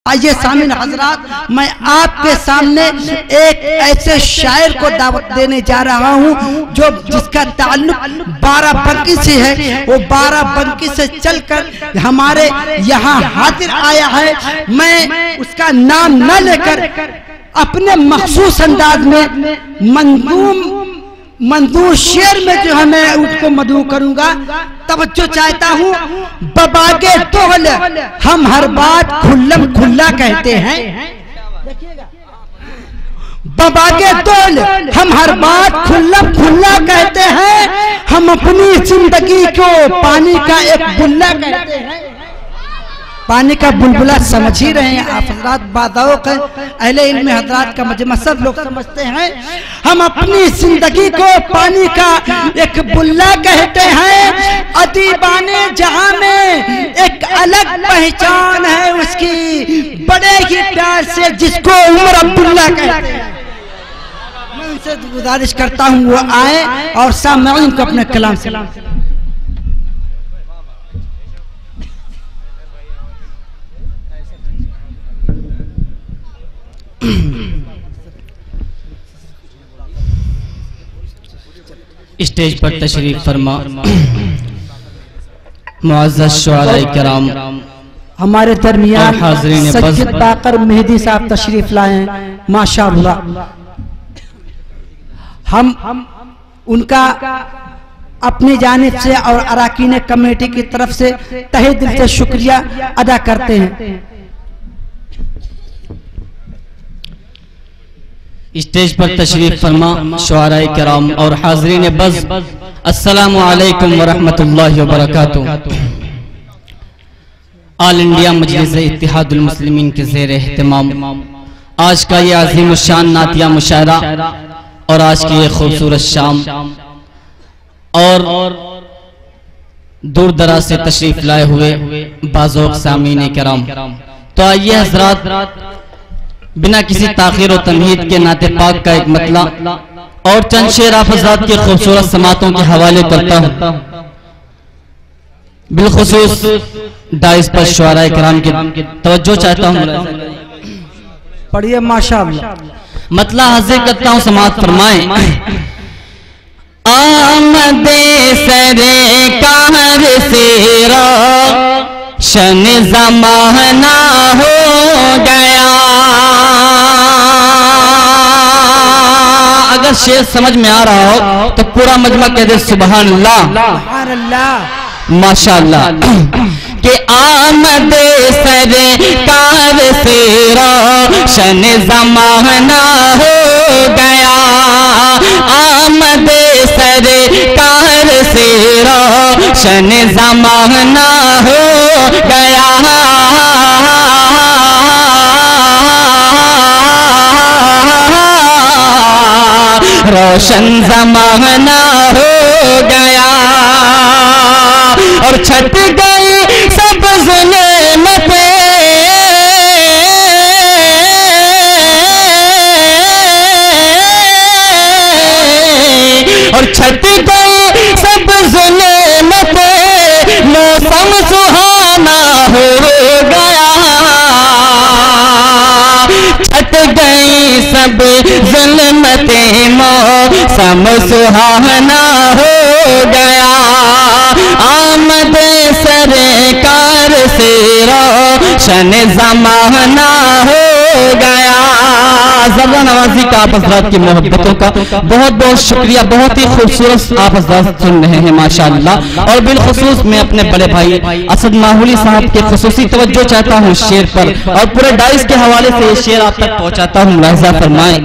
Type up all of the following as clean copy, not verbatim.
आइए सामीन हजरात, मैं आपके सामने एक ऐसे शायर को दावत देने जा रहा हूँ जो जिसका ताल्लुक बाराबंकी से है। वो बाराबंकी से चलकर हमारे यहाँ हाजिर आया है। मैं उसका नाम न लेकर अपने मखसूस अंदाज में मंजूर शेर में जो है मैं उसको मधु करूंगा। तवज्जो चाहता हूँ। बबागे तोल हम हर बात खुल्लम खुल्ला कहते हैं। बबागे तोल हम हर बात खुल्लम खुल्ला कहते हैं। हम अपनी जिंदगी को पानी का एक बुल्ला कहते हैं। पानी का बुलबुला समझ ही रहे हैं आप हजरात। बादाओक है अहले इल्म हजरात का मजमा सब लोग समझते हैं। हम अपनी जिंदगी को पानी का एक बुल्ला कहते हैं। अदीबाने जहां में एक अलग पहचान है उसकी, बड़े ही प्यार से जिसको उमर अब्दुल्ला कहते हैं। मैं उनसे गुजारिश करता हूँ वो आए और सामईन को अपने कलाम से स्टेज पर तशरीफ फरमा मुअज़्ज़ज़ शुअराए किराम, हमारे दरमियान हाज़रीन सैयद बाकर मेहदी साहब तशरीफ लाए हैं। माशाअल्लाह हम उनका अपनी जानिब से और अराकीन कमेटी की तरफ से तहे दिल से शुक्रिया अदा करते हैं। स्टेज पर तशरीफ फरमा शुअराए किराम और हाज़रीन बज़, अस्सलामु अलैकुम व रहमतुल्लाहि व बरकातुहू। ऑल इंडिया मजलिस इत्तिहादुल मुस्लिमीन के ज़ेर एहतिमाम आज का ये अज़ीम शान नातिया मुशायरा और आज की ये खूबसूरत शाम और दूर दराज से तशरीफ लाए हुए बाज़ौक़ सामीन किराम, तो आइए हज़रात बिना किसी ताख़ीर और तमहीद के नाते पाक का एक मतला और चंद शेर आप हज़रात के खूबसूरत समातों के हवाले करता हूँ। बिलखुसूस दाइस पर शुअराए किराम की तवज्जो चाहता हूँ। पढ़िए माशाअल्लाह। मतला हाजिर करता हूँ, समात फरमाएं। आमदे सरे कार सेरा शन ज़माना हो गया। अगर शेर समझ में आ रहा हो तो पूरा मजमा कह दे सुभान अल्लाह माशाअल्लाह। के आमदे सरकार से रोशन ज़माना हो गया। आमदे सरकार से रोशन ज़माना हो गया। रोशन ज़माना हो गया और छट गई सब ज़ुल्मतें। और छट गई सब ज़ुल्मतें, मौसम सुहाना हो गया। छट गई सब ज़ुल्मतें, मौसम सुहाना हो गया। आमद सरकार से रोशन ज़माना हो गया। ज़बा नवाज़ी का आप हज़रात की मोहब्बतों का बहुत बहुत शुक्रिया। बहुत ही खूबसूरत आप हज़रात सुन रहे हैं माशाअल्लाह। और बिलखुसूस मैं अपने बड़े भाई असद माहौली साहब के खुसूसी तवज्जो चाहता हूँ शेर पर और पूरे डाइस के हवाले से ये शेर आप तक पहुँचाता हूँ। मुलाहिज़ा फरमाएं।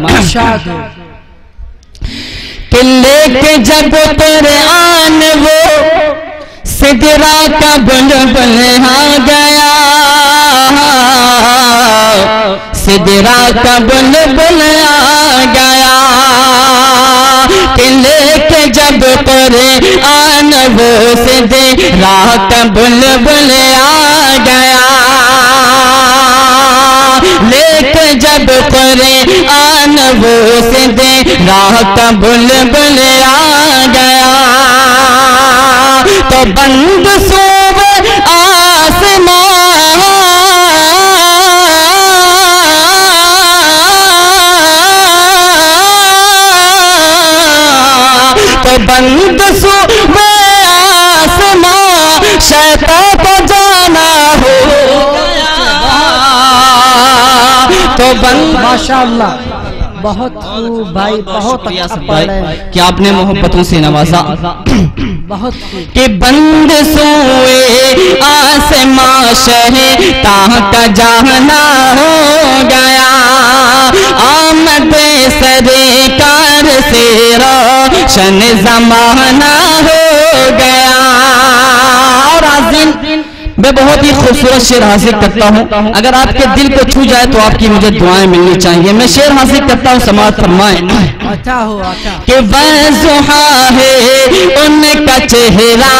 लेके जब कुरान वो सिदरा का बुलबुल आ गया। सिदरा का बुलबुल आ गया। लेके जब कुरान वो सिदरा का बुलबुल आ गया। लेके जब कुरान वो सिदरा का बुलबुल आ गया। तो बंद सूब आसमान बंद सुबह आसमां शैतान को जाना हो गया। तो बंद माशाअल्लाह, बहुत खूब भाई, बहुत अच्छा पढ़ रहे हैं कि आपने मोहब्बतों से नवाजा। बहुत कि बंद सोए आसमां शैतान का जाना हो गया। आमद सरकार से रोशन ज़माना हो गया। और आज़िन, मैं बहुत ही खूबसूरत शेर हासिल करता हूँ, अगर आपके दिल को छू जाए तो आपकी मुझे दुआएं मिलनी चाहिए। मैं शेर हासिल करता हूँ, समाअत फरमाएं। अच्छा हो, अच्छा कि वज़ुहा है उनका चेहरा,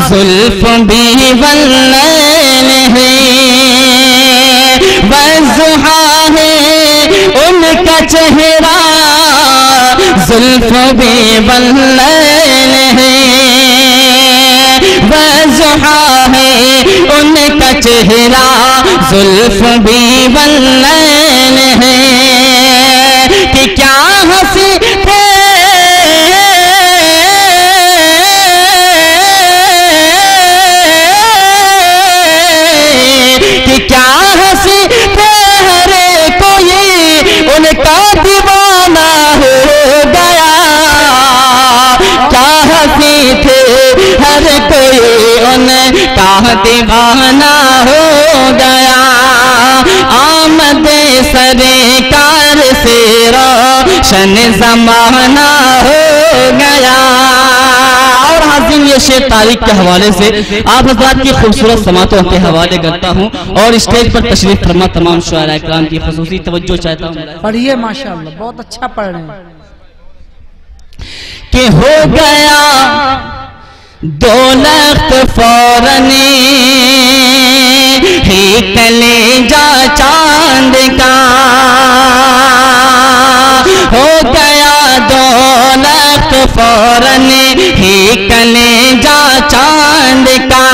जुल्फ भी वल्लैल है। वज़ुहा है उनका चेहरा, जुल्फ भी वल्लैल है। वज़ुहा है उनका चेहरा, जुल्फ भी वल्लैल है। कि क्या हंसी थे कि क्या हंसी थे हरे कोई उनका दीवाना हो गया। क्या हंसी थे हर कोई उनका दीवाना हो गया। आमद सरकार से रोशन ज़माना हो गया। और हाज़िन, ये शेर तारीख के हवाले से आप हज़रात की खूबसूरत समातों के हवाले करता हूँ और स्टेज पर तशरीफ फरमा तमाम शुआरा इकराम की ख़ुसूसी तवज्जो चाहता हूँ। पढ़िए माशाअल्लाह, बहुत अच्छा पढ़ रहे हैं। कि हो गया दौलत फौरन ही कलेजा चांद का। हो गया दौलत फौरन ही कलेजा चांद का।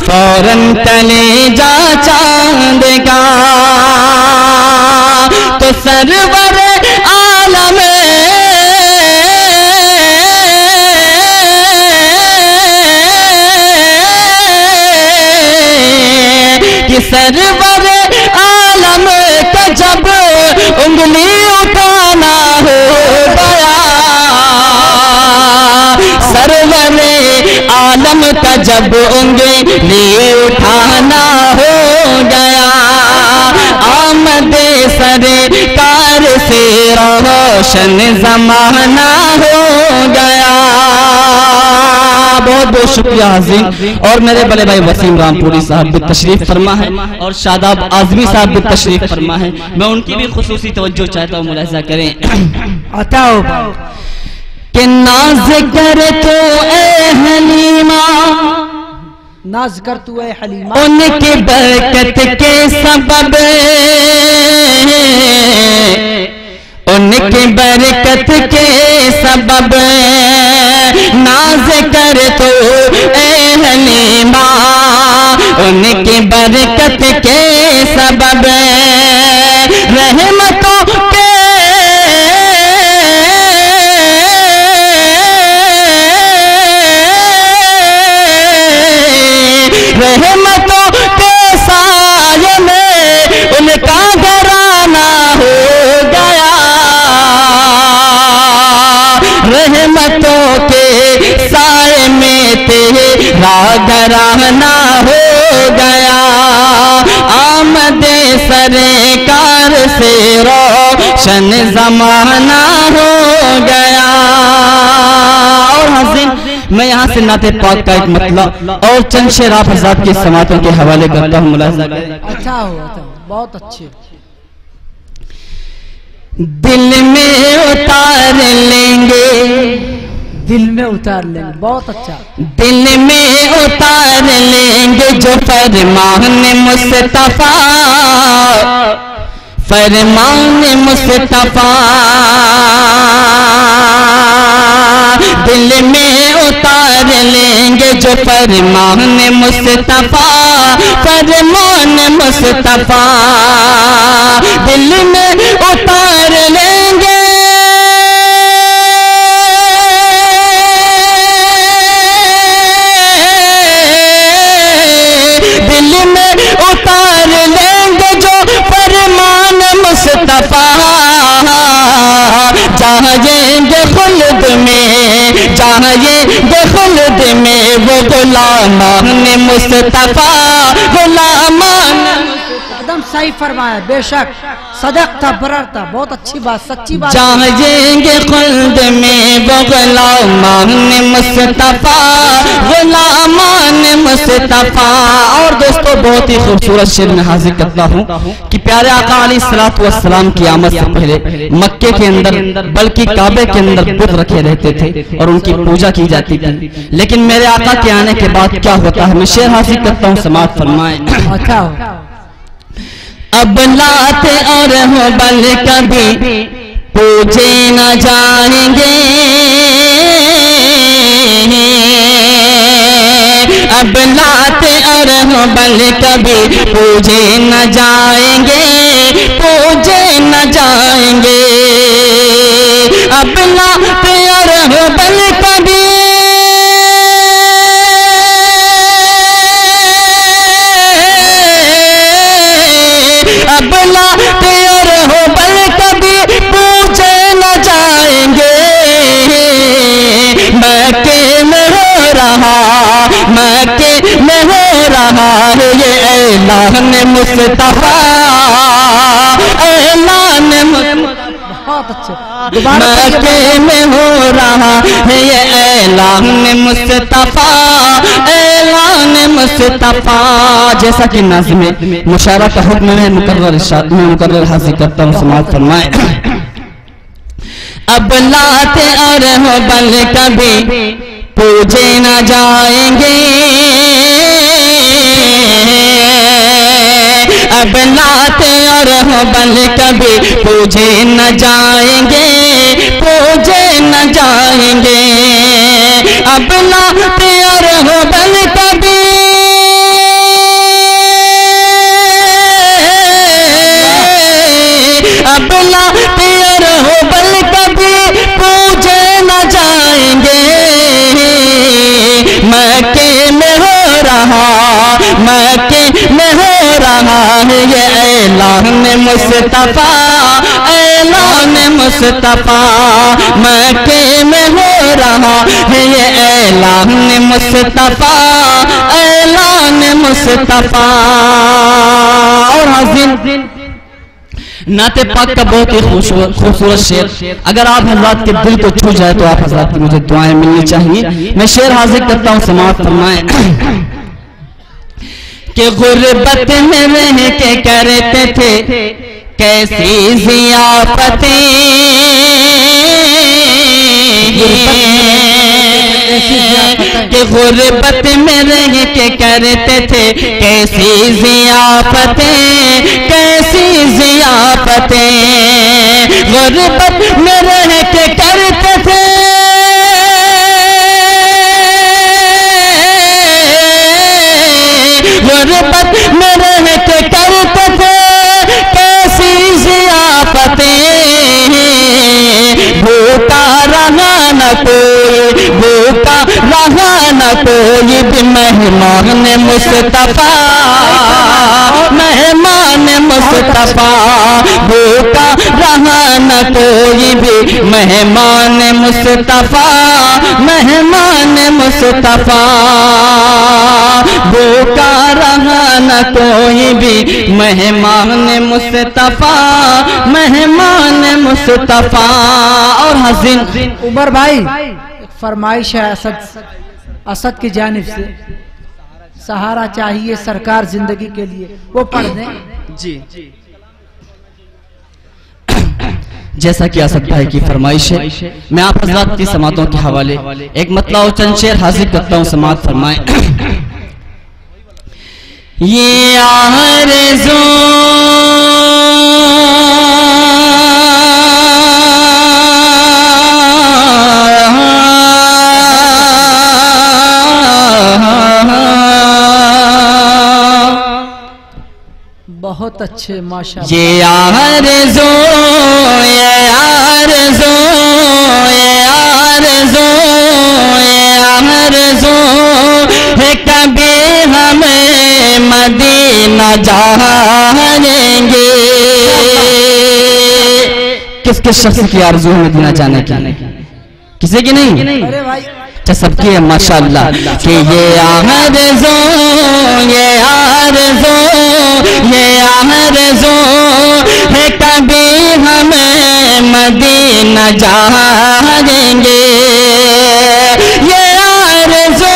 फौरन कलेजा चांद का। तो सरवर आलम कि सरवर आलम का जब उंगली उठाना हो गया। सरवर आलम का जब उंगली उठाना हो गया। आमद सरकार से रोशन ज़माना हो गया। बहुत बहुत शुक्रिया हाज़िन। और मेरे बड़े भाई वसीम रामपुरी साहब भी तशरीफ फरमा है और शादाब आज़मी साहब भी तशरीफ फरमा है। मैं उनकी भी खुसूसी तवज्जो चाहता हूँ, मुलाहिज़ा करें। आता हो कि नाज़ कर तो ए हलीमा, नाज कर तू ए हलीमा, उनकी बरकत के सबब, उनकी बरकत के सबब। नाज कर तो ए हलीमा, उनकी बरकत के सबब। रहमतों के रहमतों के साये में उनका घराना हो गया। रहमतों के साये में तेरा घराना हो गया। आमद सरकार से रोशन ज़माना हो गया। और हाज़िन, मैं यहाँ से नाते पाक का एक मतलब और चंद शेर आप हज़रात की समातों के हवाले करता हूँ, मुलाहिज़ा करें। अच्छा हो, बहुत अच्छे। दिल में उतार लेंगे, दिल में उतार लेंगे, बहुत अच्छा। दिल में उतार लेंगे जो फरमान मुस्तफा, फरमान मुस्तफा। दिल में उतार लेंगे जो फरमान मुस्तफा फरमान मुस्तफा दिल में उतार लेंगे। दिल में उतार लेंगे जो फरमान मुस्तफा, जाएंगे खुल्द में, जाएंगे खुल्द में वो गुलामान मुस्तफा, गुलामान। एकदम सही फरमाया, बेशक सदक था, बरर था, बहुत अच्छी बात, सच्ची बात। जाएंगे खुल्द में वो गुलामान मुस्तफा, गुलामान मुस्तफा। और दोस्तों बहुत ही खूबसूरत शेर में हाजिर करता हूँ कि प्यारे आका अलैहिस्सलातु वस्सलाम की आमद से पहले मक्के के अंदर बल्कि काबे के अंदर बुत रखे रहते थे और उनकी पूजा की जाती थी। लेकिन मेरे आका के आने के बाद क्या होता है, मैं शेर हाजिर करता हूँ, समाअत फरमाएं। अच्छा हो। अब लात और हुबल कभी पूजे न जाएंगे, अब लात और हुबल कभी पूजे न जाएंगे, पूजे न जाएंगे। अब लात और हुबल कभी अब लात और हुबल कभी पूछे न जाएंगे। मक्के में हो रहा, मक्के में हो रहा है ये ऐलान मुस्तफा, ऐलान बहुत अच्छे। मक्के में हो रहा है ये ऐलान मुस्तफा, ऐलान मुस्तफा। जैसा कि नाज़िम मुशायरा का हुक्म में मुकर्रर हासिल करता हूँ, समाअत फरमाएं। अब लात और हुबल कभी पूजे न जाएंगे, अब लात और हुबल कभी पूजे न जाएंगे, पूजे न जाएंगे। अब लात और हुबल कभी अब लात और हुबल कभी पूजे न जाएंगे। मक्के में हो रहा, मक्के में हो रहा है ये ऐलान मुस्तफा, ऐलान मुस्तफा। मक्के में हो रहा है ये ऐलान मुस्तफा, ऐलान मुस्तफा। और हाज़िर नाते पाक का बहुत ही खूबसूरत शेर, अगर आप हजरात के दिल को छू जाए तो आप हजरात की मुझे दुआएं मिलनी चाहिए। मैं शेर हाजिर करता हूँ, समाअत फरमाएं। कि गुर्बत में रह के करते थे कैसी ज़ियाफ़तें, कि गुर्बत में रह के करते थे कैसी ज़ियाफ़तें, कैसी ज़ियाफ़तें। गुर्बत में रह के करते थे, गुर्बत में रह के करते थे कैसी ज़ियाफ़तें। भूखा रहा न कोई, भूखा रहा न कोई भी मेहमान मुस्तफा, मेहमान मुस्तफा। भूखा रहा न कोई भी मेहमान मुस्तफा, मेहमान मुस्तफा। भूखा रहा न कोई भी मेहमान मुस्तफा, मेहमान मुस्तफा। और हसीन उमर भाई फरमाइश है असद की जानिब से, सहारा चाहिए सरकार जिंदगी के लिए, वो पढ़ दें जी। जैसा कि असद भाई की फरमाइश है, मैं आप हजरात की समातों के हवाले एक मतलब चंद शेर हाजिर करता हूँ, समात फरमाएं। ये आरज़ू बहुत अच्छे माशाअल्लाह। ये आरज़ू ये आरज़ू ये आरज़ू ये आरज़ू है कभी हमें मदीना जानेंगे। किस किस शख्स की आरज़ू है मदीना जाने की? किसी की नहीं? अरे भाई सबकी है माशाअल्लाह। कि ये आरज़ू ये आरज़ू ये आरज़ू है कभी हमें मदीना जाएंगे। ये आरज़ू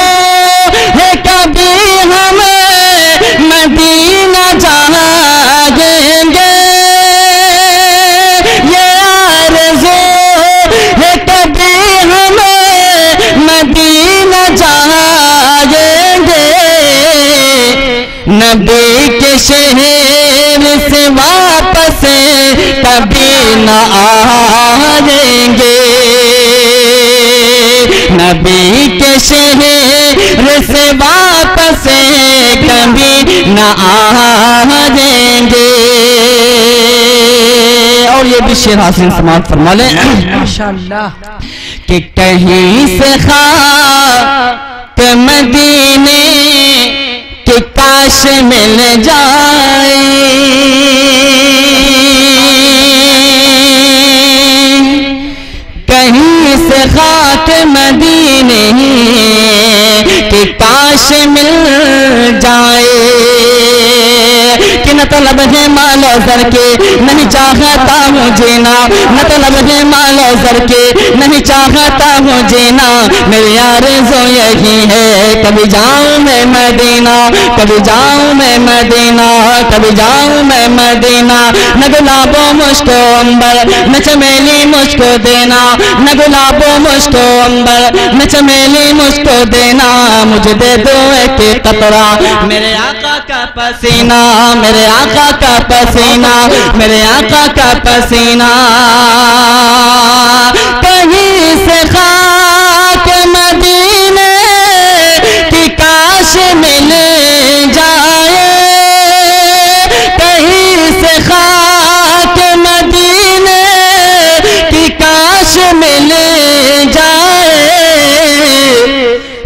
है कभी हमें मदीना जाएंगे। ये आरज़ू है कभी हमें मदीना जाएंगे। नबी के शहर से वापस कभी न आएंगे। नबी के शहर से वापस कभी न आएंगे। और ये भी शेर हासिल समाप्त फरमा लें माशाअल्लाह। कि कहीं से खाक मदीने कि काश मिल जाए। कहीं से खाक मदीने कि काश मिल जाए। कि न तलब है मालो सर के नहीं चाहता हूँ जीना। न तलब है मालो सर के नहीं चाहता हूँ जीना। मेरी आरज़ू यही है कभी जाऊँ मैं मदीना। कभी जाऊँ मैं मदीना कभी जाऊँ मैं मदीना। न गुलाबो मुझको अंबर न चमेली मुझको देना। न गुलाबो मुझको अंबर न चमेली मुझको देना। मुझे दे दो एक कतरा मेरे आका का पसीना। मेरे आका का पसीना मेरे आका का पसीना। कहीं से खाक मदीने की काश मिल जाए। कहीं से खाक मदीने की काश मिल जाए।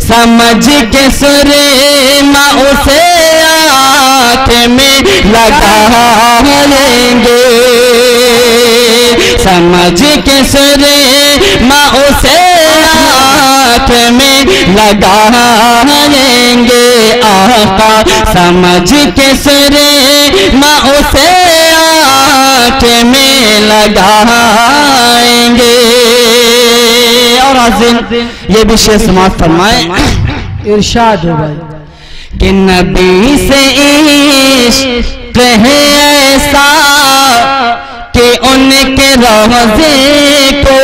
समझ के सुरमा उसे आँख में लगा लेंगे। समझ के सुरमा उसे आँख में लगा लेंगे। आका समझ के सुरमा उसे आँख में लगाएंगे। और हाज़िर ये भी शेर समाप्त फरमाए। इरशाद हो भाई। कि नबी से इश्क है ऐसा कि उनके रोज़े को।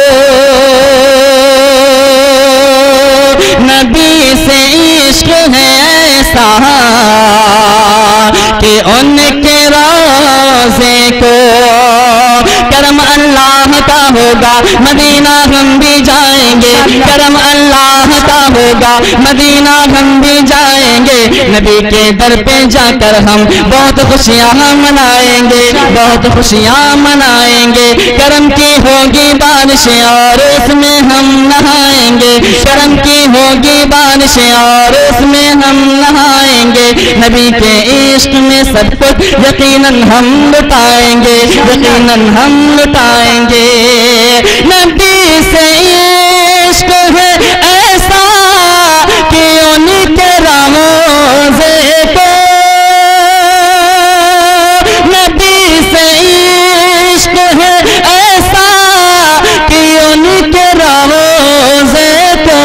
नबी से इश्क है ऐसा कि उनके रोज़े को। करम अल्लाह का होगा मदीना हम भी जाएंगे। करम अल्लाह का होगा मदीना हम भी जाएंगे। नबी के दर पे जाकर हम बहुत खुशियाँ मनाएंगे। बहुत खुशियाँ मनाएंगे। करम की होगी बारिश और उसमें हम नहाएंगे। करम की होगी बारिश और उसमें हम नहाएंगे। नबी के इश्क में सब कुछ यकीनन हम लुटाएंगे। यकीनन हम लुटाएंगे। नबी से इश्क है ऐसा कि उनके रोज़े को। नबी से इश्क है ऐसा कि उनके रोज़े को।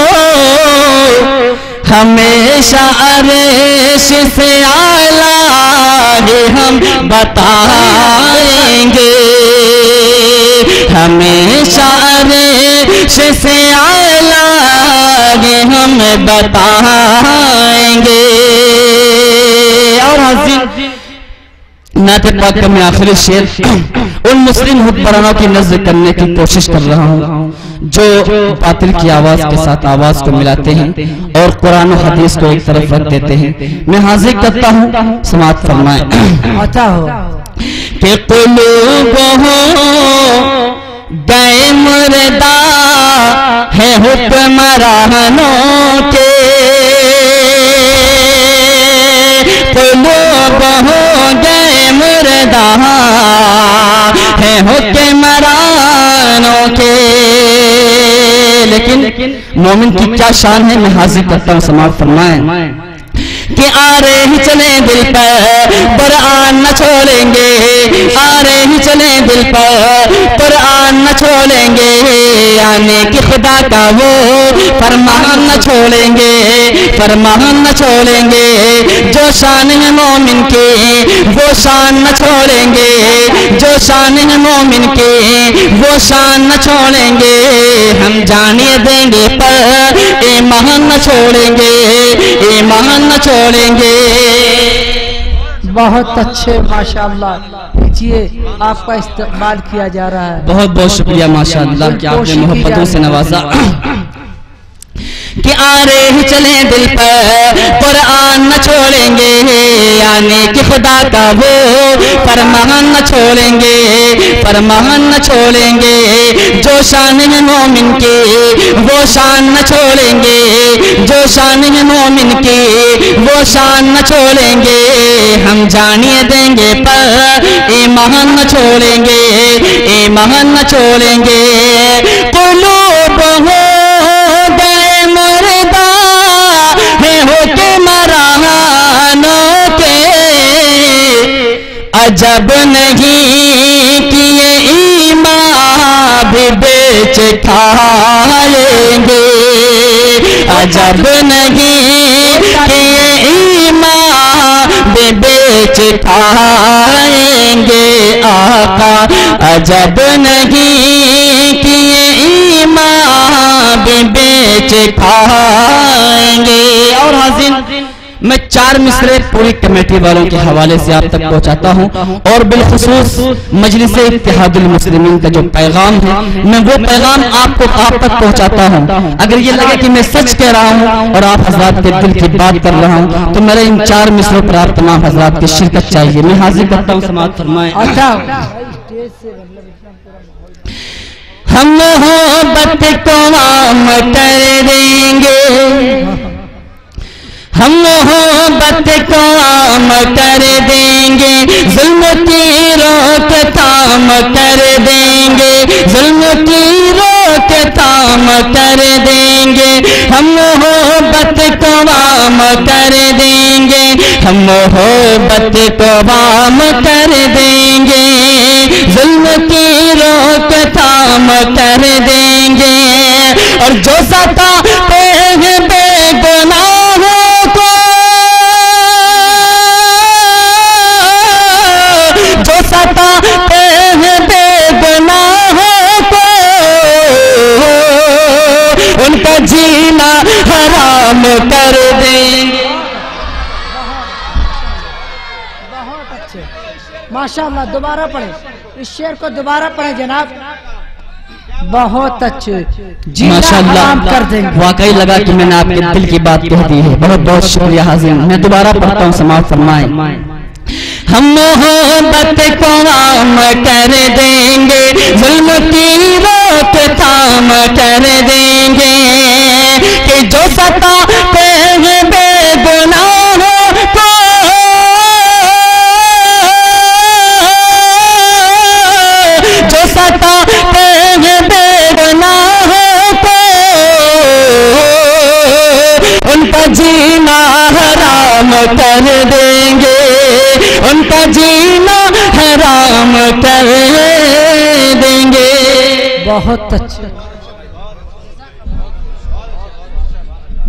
हमेशा अर्श से आला ही हम बताएंगे। हमेशा अर्श से आला ही हम बताएंगे। और हाज़िर नाते पाक में आखिरी शेर उन मुस्लिम हुक्मरानों की नज़्र करने की कोशिश कर रहा हूँ जो बातिल की आवाज के साथ आवाज को मिलाते हैं और कुरान और हदीस को एक तरफ रख देते हैं। मैं हाजिर करता हूँ, समाअत फरमाएं। आता हो। कि कुलूब हो गए मुर्दा है हुक्मरानों के, कुलूब हो गए मुर्दा है हुक्मरानों के। लेकिन मोमिन की क्या शान है, मैं हाजिर करता हूँ, समाप्त फरमाएं कि आ रहे ही चले दिल पर कुरान न छोड़ेंगे, आ रहे ही चले दिल पर कुरान न छोड़ेंगे, आने की खुदा का वो फरमान न छोड़ेंगे, फरमान न छोड़ेंगे। जो शान है मोमिन की वो शान न छोड़ेंगे, जो शान है मोमिन की वो शान न छोड़ेंगे। हम जाने देंगे पर ईमान न छोड़ेंगे, ईमान न छोड़ेंगे। बहुत अच्छे, माशाअल्लाह। लीजिए, आपका इस्तकबाल किया जा रहा है। बहुत बहुत शुक्रिया माशाअल्लाह कि आपने मोहब्बतों से नवाजा। कि आ रहे ही चले दिल पर कुरान न छोड़ेंगे, आने की खुदा का वो फरमान न छोड़ेंगे, फरमान न छोड़ेंगे। जो शान है मोमिन की वो शान न छोड़ेंगे, जो शान है मोमिन की वो शान न छोड़ेंगे। हम जानिए देंगे पर ईमान न छोड़ेंगे, ईमान न छोड़ेंगे। कुलूब हो गए मुर्दा है हुक्मरानों के, अजब नहीं कि ये ईमान भी बेच खाएंगे, अजब नहीं कि ये ईमान भी बेच खाएंगे आका, अजब नहीं कि ये ईमान भी बेच खाएंगे। और हाज़िर, मैं 4 मिसरे पूरी कमेटी वालों के हवाले से आप तक पहुंचाता हूं, और बिलखुसूस मजलिस इत्तेहादुल मुस्लिमीन का जो पैगाम है मैं वो पैगाम आप तक पहुंचाता हूं। अगर ये लगे कि मैं सच कह रहा हूं और आप हजरात के दिल की बात कर रहा हूं तो मेरे इन 4 मिसरों पर आप तमाम हजरात की शिरकत चाहिए। मैं हाजिर करता हूं, समाअत फरमाएं। हम मोहब्बत को आम कर देंगे, हम मोहब्बत को आम कर देंगे, जुल्म की रोकथाम कर देंगे, जुल्म की रोकथाम कर देंगे। हम मोहब्बत को आम कर देंगे, हम मोहब्बत को आम कर देंगे, जुल्म की रोकथाम कर देंगे। और जो सताते हैं बेगुनाहों को, जो सताते हैं बेगुनाहों को, उनका जीना हराम कर देंगे। बहुत अच्छे, माशाअल्लाह। दोबारा पढ़े, इस शेर को दोबारा पढ़े जनाब। बहुत अच्छे, माशाअल्लाह, कर देंगे। वाकई लगा कि मैंने आपके दिल की बात कह दी है। बहुत बहुत शुक्रिया हाज़िर। मैं दोबारा पढ़ता हूँ, समाअत फरमाएं। हम मोहब्बत को आम कर देंगे, जुल्म की रोकथाम कर देंगे। कि जो सताते हैं बेगुनाहों को, जो सताते हैं बेगुनाहों को, उनका जीना हराम कर देंगे, उनका जीना हराम कर देंगे। बहुत अच्छा,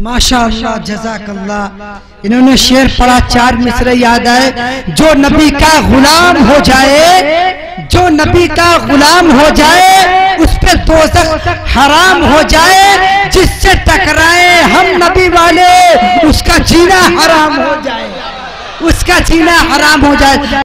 माशाअल्लाह, जज़ाकल्लाह। इन्होंने शेर पढ़ा, 4 मिसरे याद आए। जो नबी का गुलाम हो जाए, जो नबी का गुलाम हो जाए, उस पर दोज़ख हराम हो जाए। जिससे टकराए हम नबी वाले, उसका जीना हराम हो जाए, उसका जीना हराम हो जाए।